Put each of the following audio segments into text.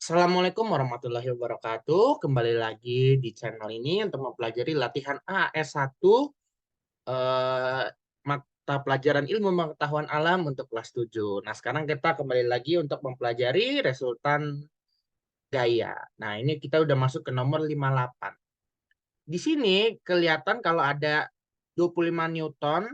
Assalamualaikum warahmatullahi wabarakatuh. Kembali lagi di channel ini untuk mempelajari latihan AS1 eh, mata pelajaran ilmu pengetahuan alam untuk kelas 7. Nah, sekarang kita kembali lagi untuk mempelajari resultan gaya. Nah, ini kita udah masuk ke nomor 58. Di sini kelihatan kalau ada 25 Newton,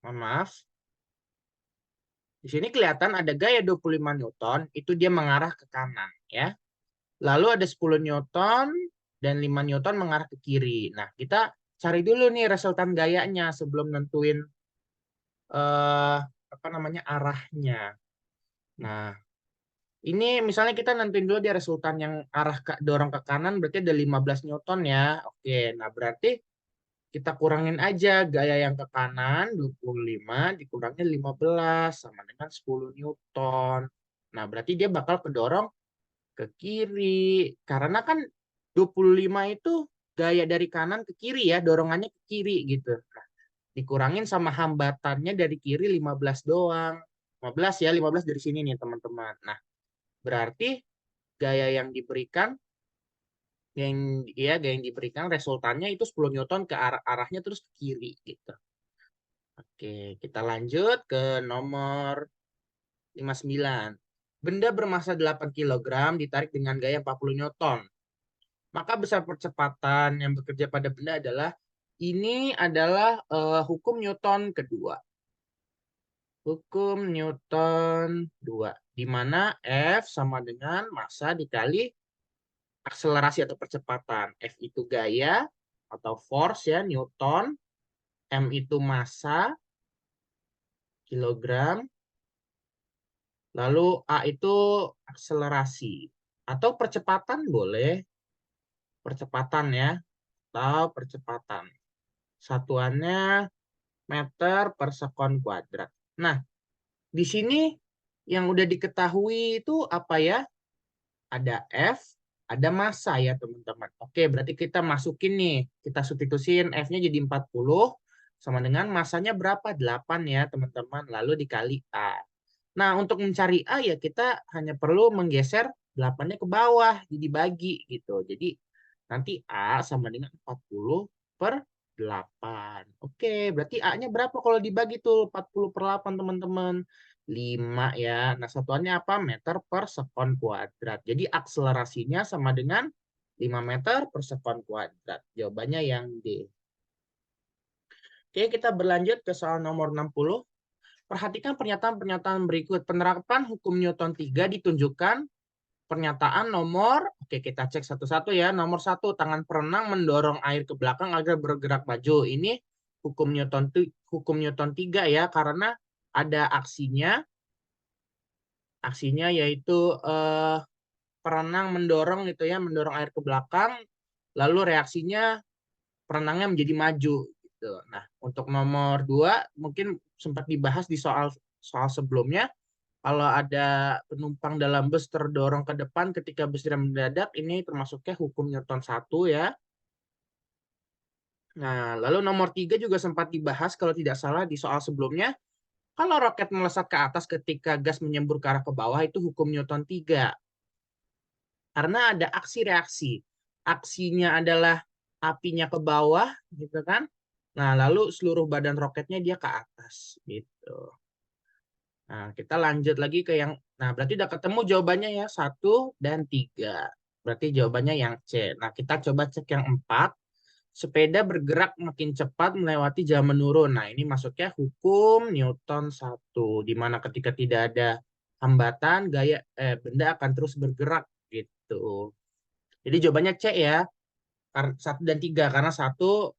mohon maaf. Di sini kelihatan ada gaya 25 Newton, itu dia mengarah ke kanan ya. Lalu ada 10 Newton dan 5 Newton mengarah ke kiri. Nah, kita cari dulu nih resultan gayanya sebelum nentuin eh apa namanya arahnya. Nah, ini misalnya kita nentuin dulu dia resultan yang arah ke, dorong ke kanan berarti ada 15 Newton ya. Oke, nah berarti kita kurangin aja gaya yang ke kanan 25 dikurangin 15 sama dengan 10 Newton. Nah, berarti dia bakal kedorong ke kiri. Karena kan 25 itu gaya dari kanan ke kiri ya, dorongannya ke kiri gitu. Nah, dikurangin sama hambatannya dari kiri 15 doang. 15 ya, 15 dari sini nih teman-teman. Nah, berarti gaya yang diberikan gaya yang diberikan resultannya itu 10 Newton ke arahnya terus ke kiri gitu. Oke, kita lanjut ke nomor 59. Benda bermasa 8 kilogram ditarik dengan gaya 40 Newton. Maka besar percepatan yang bekerja pada benda adalah ini adalah hukum Newton kedua. Hukum Newton 2, di mana F sama dengan massa dikali akselerasi atau percepatan. F itu gaya atau force ya, Newton. M itu massa, kilogram. Lalu A itu akselerasi. Atau percepatan boleh. Percepatan ya. Atau percepatan. Satuannya meter per sekon kuadrat. Nah, di sini yang udah diketahui itu apa ya? Ada F, ada massa ya teman-teman. Oke, berarti kita masukin nih. Kita substitusin F-nya jadi 40 sama dengan massanya berapa? 8 ya teman-teman. Lalu dikali A. Nah, untuk mencari A ya kita hanya perlu menggeser 8-nya ke bawah. Jadi bagi gitu. Jadi nanti A sama dengan 40 per 8. Oke, berarti A-nya berapa kalau dibagi tuh 40 per 8 teman-teman? 5 ya. Nah, satuannya apa? Meter per sekon kuadrat. Jadi akselerasinya sama dengan 5 meter per sekon kuadrat. Jawabannya yang D. Oke, kita berlanjut ke soal nomor 60. Perhatikan pernyataan-pernyataan berikut. Penerapan hukum Newton 3 ditunjukkan pernyataan nomor, oke kita cek satu-satu ya. Nomor 1, tangan perenang mendorong air ke belakang agar bergerak maju. Ini hukum Newton 3 ya, karena ada aksinya. Aksinya yaitu eh, perenang mendorong gitu ya, mendorong air ke belakang, lalu reaksinya perenangnya menjadi maju gitu. Nah, untuk nomor 2 mungkin sempat dibahas di soal soal sebelumnya. Kalau ada penumpang dalam bus terdorong ke depan ketika bus tidak mendadak, ini termasuknya hukum Newton 1 ya. Nah, lalu nomor 3 juga sempat dibahas kalau tidak salah di soal sebelumnya. Kalau roket melesat ke atas ketika gas menyembur ke arah ke bawah itu hukum Newton 3. Karena ada aksi reaksi. Aksinya adalah apinya ke bawah gitu kan. Nah, lalu seluruh badan roketnya dia ke atas gitu. Nah, kita lanjut lagi ke yang, nah berarti udah ketemu jawabannya ya, 1 dan 3. Berarti jawabannya yang C. Nah, kita coba cek yang 4. Sepeda bergerak makin cepat melewati jalan menurun. Nah, ini masuknya hukum Newton 1. Di mana ketika tidak ada hambatan, benda akan terus bergerak gitu. Jadi jawabannya C ya, 1 dan 3. Karena 1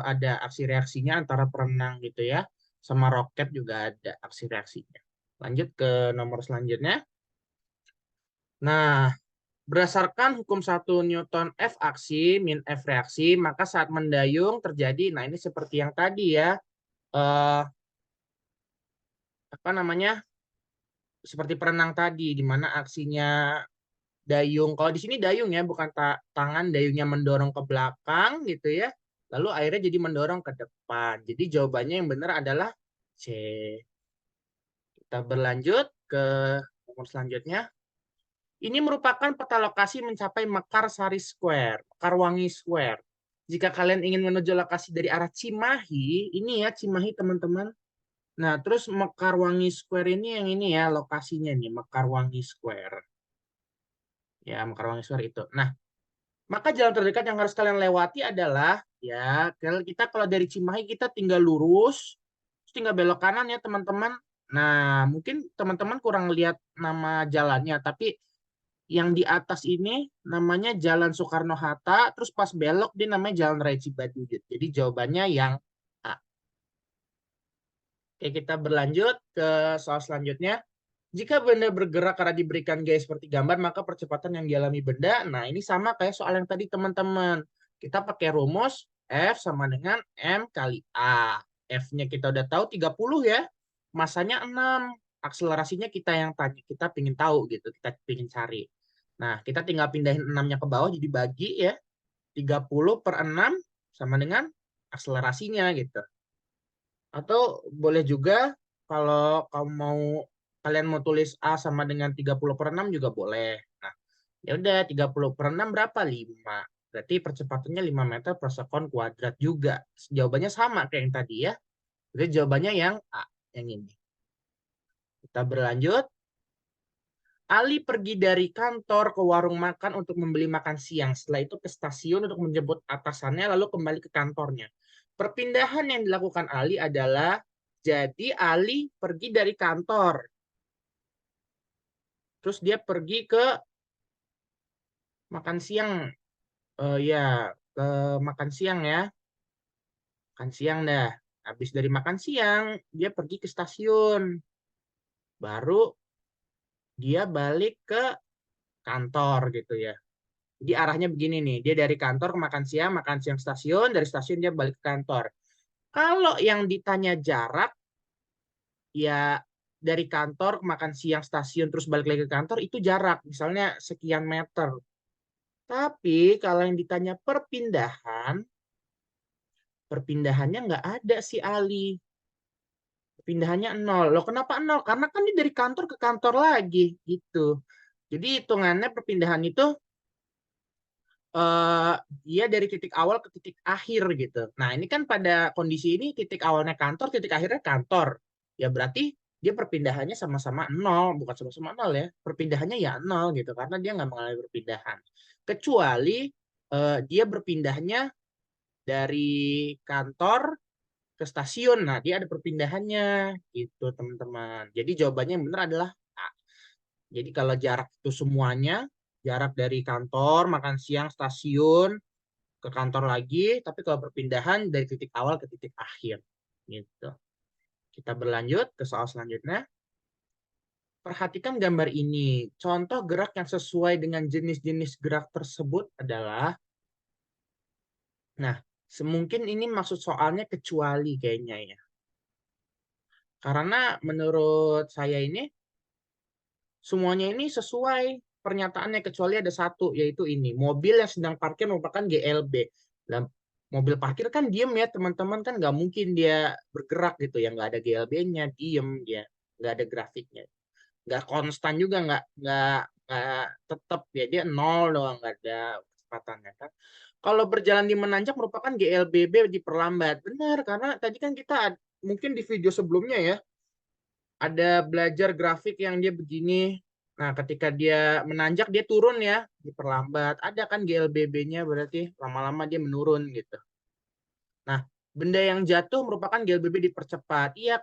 ada aksi reaksinya antara perenang gitu ya, sama roket juga ada aksi reaksinya. Lanjut ke nomor selanjutnya. Nah, berdasarkan hukum 1 Newton F aksi min F reaksi, maka saat mendayung terjadi, nah ini seperti yang tadi ya, eh, apa namanya, seperti perenang tadi, di mana aksinya dayung. Kalau di sini dayung ya, bukan tangan dayungnya mendorong ke belakang gitu ya, lalu airnya jadi mendorong ke depan. Jadi jawabannya yang benar adalah C. Kita berlanjut ke nomor selanjutnya. Ini merupakan peta lokasi mencapai Mekarsari Square, Mekarwangi Square. Jika kalian ingin menuju lokasi dari arah Cimahi, ini ya Cimahi teman-teman. Nah, terus Mekarwangi Square ini yang ini ya lokasinya nih, Mekarwangi Square. Ya, Mekarwangi Square itu. Nah, maka jalan terdekat yang harus kalian lewati adalah ya, kita kalau dari Cimahi kita tinggal lurus, terus tinggal belok kanan ya teman-teman. Nah, mungkin teman-teman kurang lihat nama jalannya, tapi yang di atas ini namanya Jalan Soekarno-Hatta, terus pas belok dia namanya Jalan Raya Cibaduyut. Jadi jawabannya yang A. Oke, kita berlanjut ke soal selanjutnya. Jika benda bergerak karena diberikan gaya seperti gambar, maka percepatan yang dialami benda, nah ini sama kayak soal yang tadi teman-teman. Kita pakai rumus F sama dengan M kali A. F-nya kita udah tahu 30 ya. Masanya 6. Akselerasinya kita yang tadi, kita pingin tahu gitu, kita pingin cari. Nah, kita tinggal pindahin 6-nya ke bawah, jadi bagi ya. 30/6 sama dengan akselerasinya gitu. Atau boleh juga kalau kamu mau kalian mau tulis A sama dengan 30/6 juga boleh. Nah, ya udah 30/6 berapa? 5. Berarti percepatannya 5 meter per sekon kuadrat juga. Jawabannya sama kayak yang tadi ya. Jadi jawabannya yang A, yang ini. Kita berlanjut. Ali pergi dari kantor ke warung makan untuk membeli makan siang. Setelah itu ke stasiun untuk menjemput atasannya, lalu kembali ke kantornya. Perpindahan yang dilakukan Ali adalah, jadi Ali pergi dari kantor. Terus dia pergi ke makan siang. Ya, ke makan siang ya. Makan siang dah. Habis dari makan siang, dia pergi ke stasiun. Baru dia balik ke kantor gitu ya. Jadi arahnya begini nih, dia dari kantor ke makan siang stasiun, dari stasiun dia balik ke kantor. Kalau yang ditanya jarak, ya dari kantor ke makan siang stasiun terus balik lagi ke kantor itu jarak, misalnya sekian meter. Tapi kalau yang ditanya perpindahan, perpindahannya nggak ada si Ali. Perpindahannya 0. Loh kenapa 0? Karena kan dia dari kantor ke kantor lagi gitu. Jadi hitungannya perpindahan itu eh, dia dari titik awal ke titik akhir gitu. Nah, ini kan pada kondisi ini titik awalnya kantor, titik akhirnya kantor. Ya berarti dia perpindahannya sama-sama nol, bukan sama-sama nol ya. Perpindahannya ya nol gitu, karena dia nggak mengalami perpindahan. Kecuali dia berpindahnya dari kantor ke stasiun. Nah, dia ada perpindahannya gitu, teman-teman. Jadi jawabannya yang benar adalah A. Jadi kalau jarak itu semuanya, jarak dari kantor, makan siang, stasiun, ke kantor lagi, tapi kalau perpindahan dari titik awal ke titik akhir. Gitu. Kita berlanjut ke soal selanjutnya. Perhatikan gambar ini. Contoh gerak yang sesuai dengan jenis-jenis gerak tersebut adalah, nah, semungkin ini maksud soalnya kecuali kayaknya ya. Karena menurut saya ini, semuanya ini sesuai pernyataannya kecuali ada satu, yaitu ini. Mobil yang sedang parkir merupakan GLB. Dan mobil parkir kan diem ya teman-teman, kan nggak mungkin dia bergerak gitu ya, nggak ada GLB-nya, diem dia, nggak ada grafiknya, nggak konstan juga, nggak tetap ya, dia nol doang, nggak ada kecepatannya kan. Kalau berjalan di menanjak merupakan GLBB diperlambat. Benar, karena tadi kan kita mungkin di video sebelumnya ya ada belajar grafik yang dia begini. Nah, ketika dia menanjak dia turun ya, diperlambat. Ada kan GLBB-nya, berarti lama-lama dia menurun gitu. Nah, benda yang jatuh merupakan GLBB dipercepat. Iya,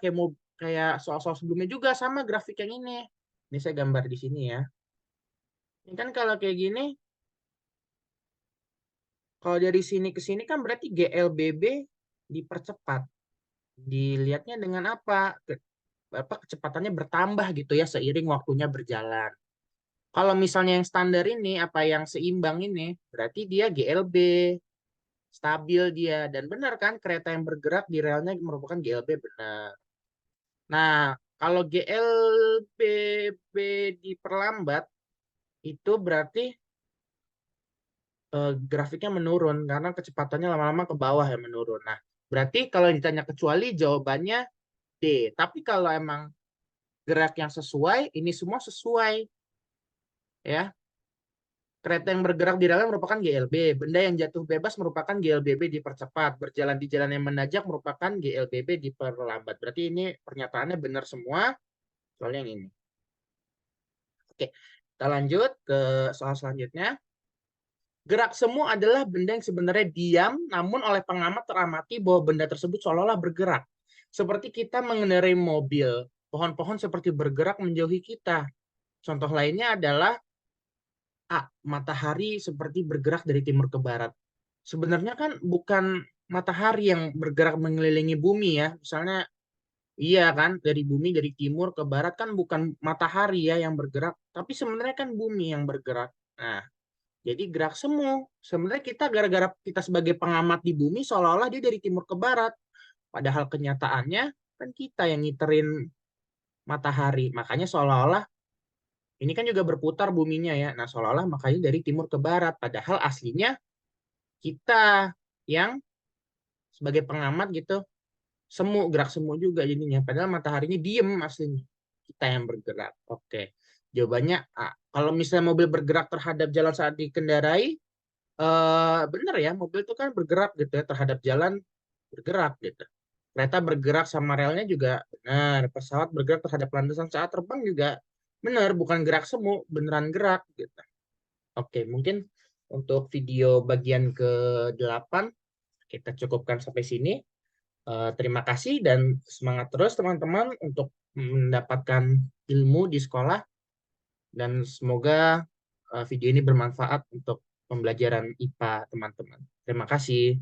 kayak soal-soal sebelumnya juga sama grafik yang ini. Ini saya gambar di sini ya. Ini kan kalau kayak gini, kalau dari sini ke sini kan berarti GLBB dipercepat. Dilihatnya dengan apa? Apa kecepatannya bertambah gitu ya seiring waktunya berjalan. Kalau misalnya yang standar ini, apa yang seimbang ini, berarti dia GLB, stabil dia. Dan benar kan, kereta yang bergerak di relnya merupakan GLB, benar. Nah, kalau GLBB diperlambat, itu berarti grafiknya menurun, karena kecepatannya lama-lama ke bawah ya menurun. Nah, berarti kalau ditanya kecuali, jawabannya D. Tapi kalau emang gerak yang sesuai, ini semua sesuai. ya. Kereta yang bergerak di rel merupakan GLB. Benda yang jatuh bebas merupakan GLBB dipercepat. Berjalan di jalan yang menanjak merupakan GLBB diperlambat. Berarti ini pernyataannya benar semua. Soalnya yang ini. Oke, kita lanjut ke soal selanjutnya. Gerak semu adalah benda yang sebenarnya diam, namun oleh pengamat teramati bahwa benda tersebut seolah-olah bergerak. Seperti kita mengendarai mobil. Pohon-pohon seperti bergerak menjauhi kita. Contoh lainnya adalah matahari seperti bergerak dari timur ke barat. Sebenarnya kan bukan matahari yang bergerak mengelilingi bumi ya. Misalnya, iya kan, dari bumi dari timur ke barat kan bukan matahari ya yang bergerak, tapi sebenarnya kan bumi yang bergerak. Nah, jadi gerak semu. Sebenarnya kita gara-gara kita sebagai pengamat di bumi seolah-olah dia dari timur ke barat. Padahal kenyataannya kan kita yang ngiterin matahari. Makanya seolah-olah ini kan juga berputar buminya ya. Nah, seolah-olah makanya dari timur ke barat. Padahal aslinya kita yang sebagai pengamat gitu semu, gerak semu juga jadinya. Padahal mataharinya diem aslinya. Kita yang bergerak. Oke. Jawabannya A. Kalau misalnya mobil bergerak terhadap jalan saat dikendarai, benar ya, mobil itu kan bergerak gitu ya terhadap jalan, bergerak gitu. Kereta bergerak sama relnya juga benar. Pesawat bergerak terhadap landasan saat terbang juga benar, bukan gerak semu, beneran gerak gitu. Oke, mungkin untuk video bagian ke-8 kita cukupkan sampai sini. Terima kasih dan semangat terus teman-teman untuk mendapatkan ilmu di sekolah dan semoga video ini bermanfaat untuk pembelajaran IPA teman-teman. Terima kasih.